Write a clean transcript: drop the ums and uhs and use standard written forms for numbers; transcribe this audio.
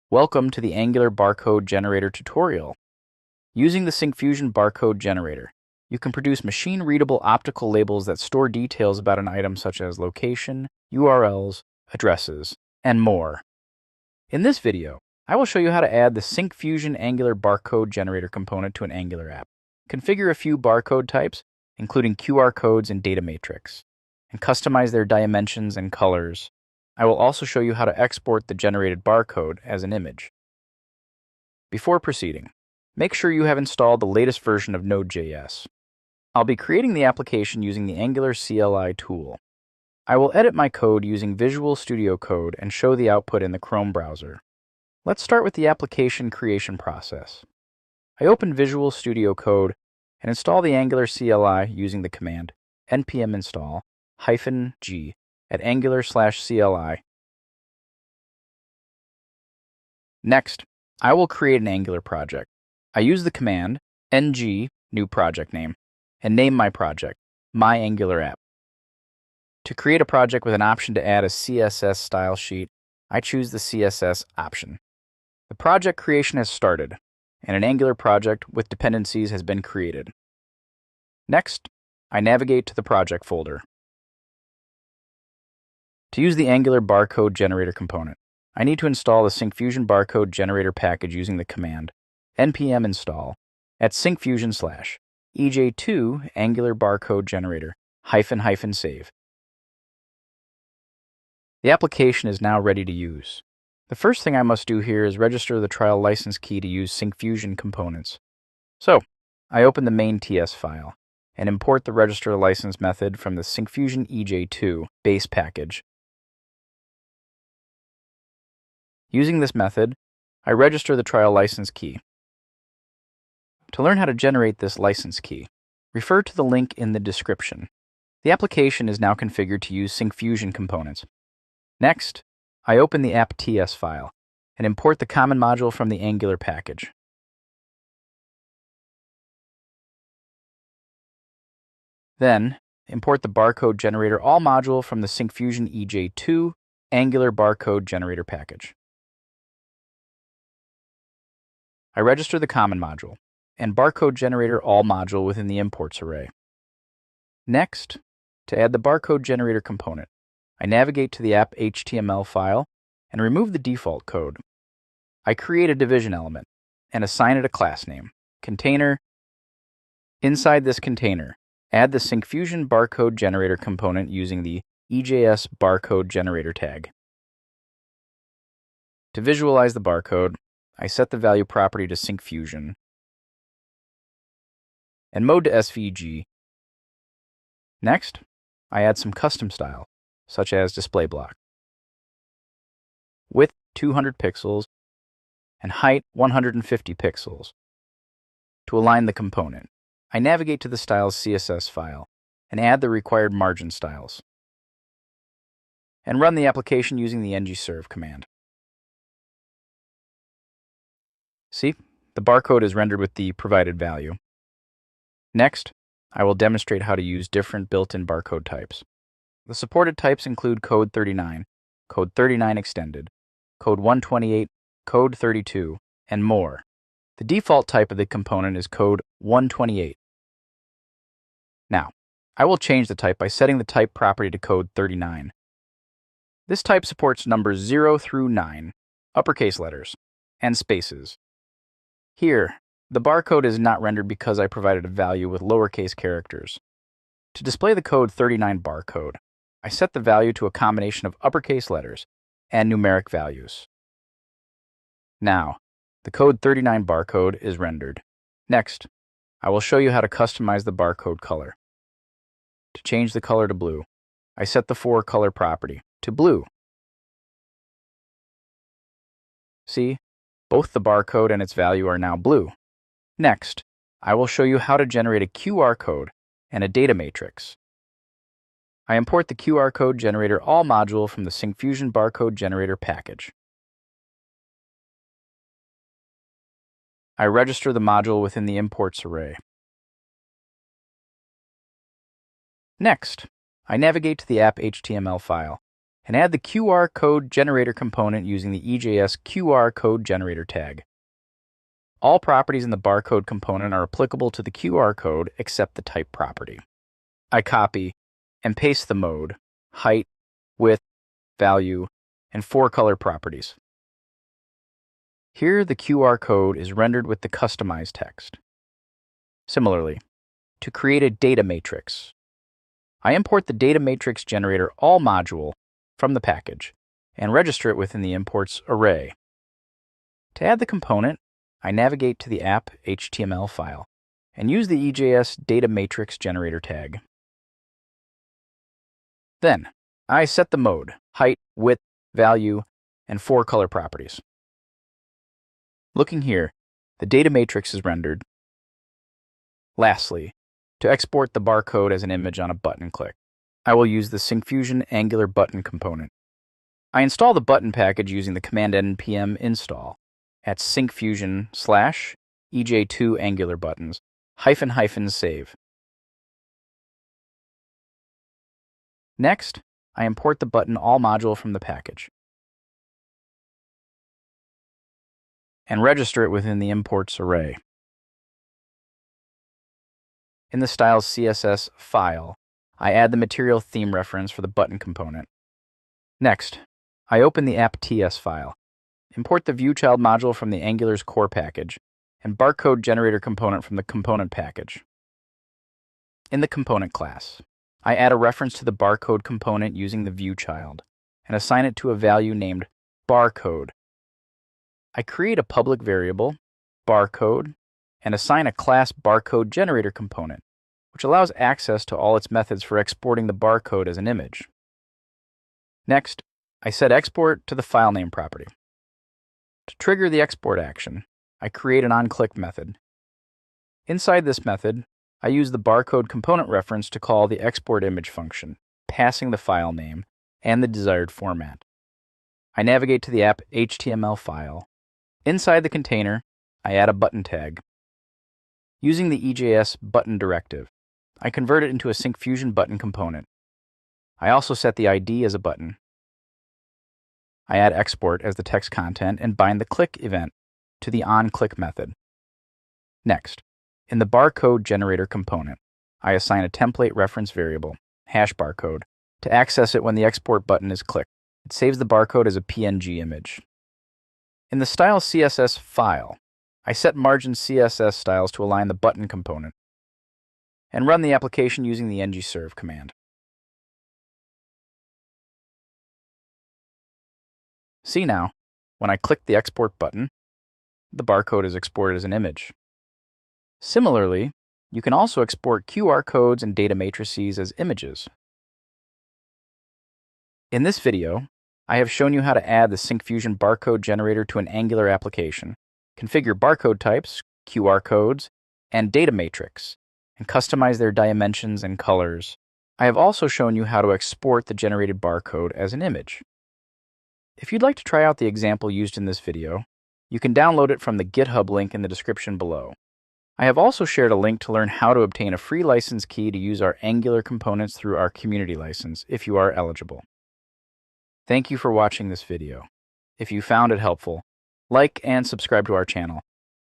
Welcome to the Angular Barcode Generator tutorial. Using the Syncfusion Barcode Generator, you can produce machine-readable optical labels that store details about an item such as location, URLs, addresses, and more. In this video, I will show you how to add the Syncfusion Angular Barcode Generator component to an Angular app, configure a few barcode types, including QR codes and DataMatrix, and customize their dimensions and colors. I will also show you how to export the generated barcode as an image. Before proceeding, make sure you have installed the latest version of Node.js. I'll be creating the application using the Angular CLI tool. I will edit my code using Visual Studio Code and show the output in the Chrome browser. Let's start with the application creation process. I open Visual Studio Code and install the Angular CLI using the command npm install -g at angular/CLI. Next, I will create an Angular project. I use the command ng new project name and name my project, My Angular App. To create a project with an option to add a CSS style sheet, I choose the CSS option. The project creation has started, and an Angular project with dependencies has been created. Next, I navigate to the project folder. To use the Angular Barcode Generator component, I need to install the Syncfusion Barcode Generator package using the command npm install at syncfusion/ej2 Angular Barcode Generator --save. The application is now ready to use. The first thing I must do here is register the trial license key to use Syncfusion components. So, I open the main TS file and import the register license method from the Syncfusion ej2 base package. Using this method, I register the trial license key. To learn how to generate this license key, refer to the link in the description. The application is now configured to use Syncfusion components. Next, I open the app.ts file and import the common module from the Angular package. Then, import the Barcode Generator all module from the Syncfusion ej2 Angular Barcode Generator package. I register the common module and Barcode Generator all module within the imports array. Next, to add the Barcode Generator component, I navigate to the app.html file and remove the default code. I create a division element and assign it a class name, container. Inside this container, add the Syncfusion Barcode Generator component using the EJS Barcode Generator tag. To visualize the barcode, I set the value property to Syncfusion and mode to SVG. Next, I add some custom style, such as display block, width 200 pixels, and height 150 pixels. To align the component, I navigate to the styles CSS file and add the required margin styles, and run the application using the ngserve command. See, the barcode is rendered with the provided value. Next, I will demonstrate how to use different built-in barcode types. The supported types include code 39, code 39 extended, code 128, code 32, and more. The default type of the component is code 128. Now, I will change the type by setting the type property to code 39. This type supports numbers 0 through 9, uppercase letters, and spaces. Here, the barcode is not rendered because I provided a value with lowercase characters. To display the code 39 barcode, I set the value to a combination of uppercase letters and numeric values. Now, the code 39 barcode is rendered. Next, I will show you how to customize the barcode color. To change the color to blue, I set the for-color property to blue. See, both the barcode and its value are now blue. Next, I will show you how to generate a QR code and a data matrix. I import the QR code generator all module from the Syncfusion Barcode Generator package. I register the module within the imports array. Next, I navigate to the app.html file and add the QR code generator component using the EJS QR code generator tag. All properties in the barcode component are applicable to the QR code except the type property. I copy and paste the mode, height, width, value, and 4 color properties. Here, the QR code is rendered with the customized text. Similarly, to create a data matrix, I import the DataMatrix generator all module from the package and register it within the imports array. To add the component, I navigate to the app HTML file and use the EJS DataMatrix generator tag. Then, I set the mode, height, width, value, and 4 color properties. Looking here, the data matrix is rendered. Lastly, to export the barcode as an image on a button click, I will use the Syncfusion Angular button component. I install the button package using the command npm install at syncfusion/ej2 angular buttons --save. Next, I import the button all module from the package and register it within the imports array. In the styles CSS file, I add the material theme reference for the button component. Next, I open the app.ts file, import the viewchild module from the Angular's core package, and barcode generator component from the component package. In the component class, I add a reference to the barcode component using the viewchild and assign it to a value named barcode. I create a public variable, barcode, and assign a class barcode generator component, which allows access to all its methods for exporting the barcode as an image. Next, I set export to the file name property. To trigger the export action, I create an onClick method. Inside this method, I use the barcode component reference to call the export image function, passing the file name and the desired format. I navigate to the app HTML file. Inside the container, I add a button tag. Using the EJS button directive, I convert it into a Syncfusion button component. I also set the ID as a button. I add export as the text content and bind the click event to the onClick method. Next, in the barcode generator component, I assign a template reference variable, #barcode, to access it when the export button is clicked. It saves the barcode as a PNG image. In the style CSS file, I set margin CSS styles to align the button component and run the application using the ngserve command. See now, when I click the export button, the barcode is exported as an image. Similarly, you can also export QR codes and data matrices as images. In this video, I have shown you how to add the Syncfusion barcode generator to an Angular application, configure barcode types, QR codes, and data matrix, and customize their dimensions and colors. I have also shown you how to export the generated barcode as an image. If you'd like to try out the example used in this video, you can download it from the GitHub link in the description below. I have also shared a link to learn how to obtain a free license key to use our Angular components through our community license if you are eligible. Thank you for watching this video. If you found it helpful, like and subscribe to our channel.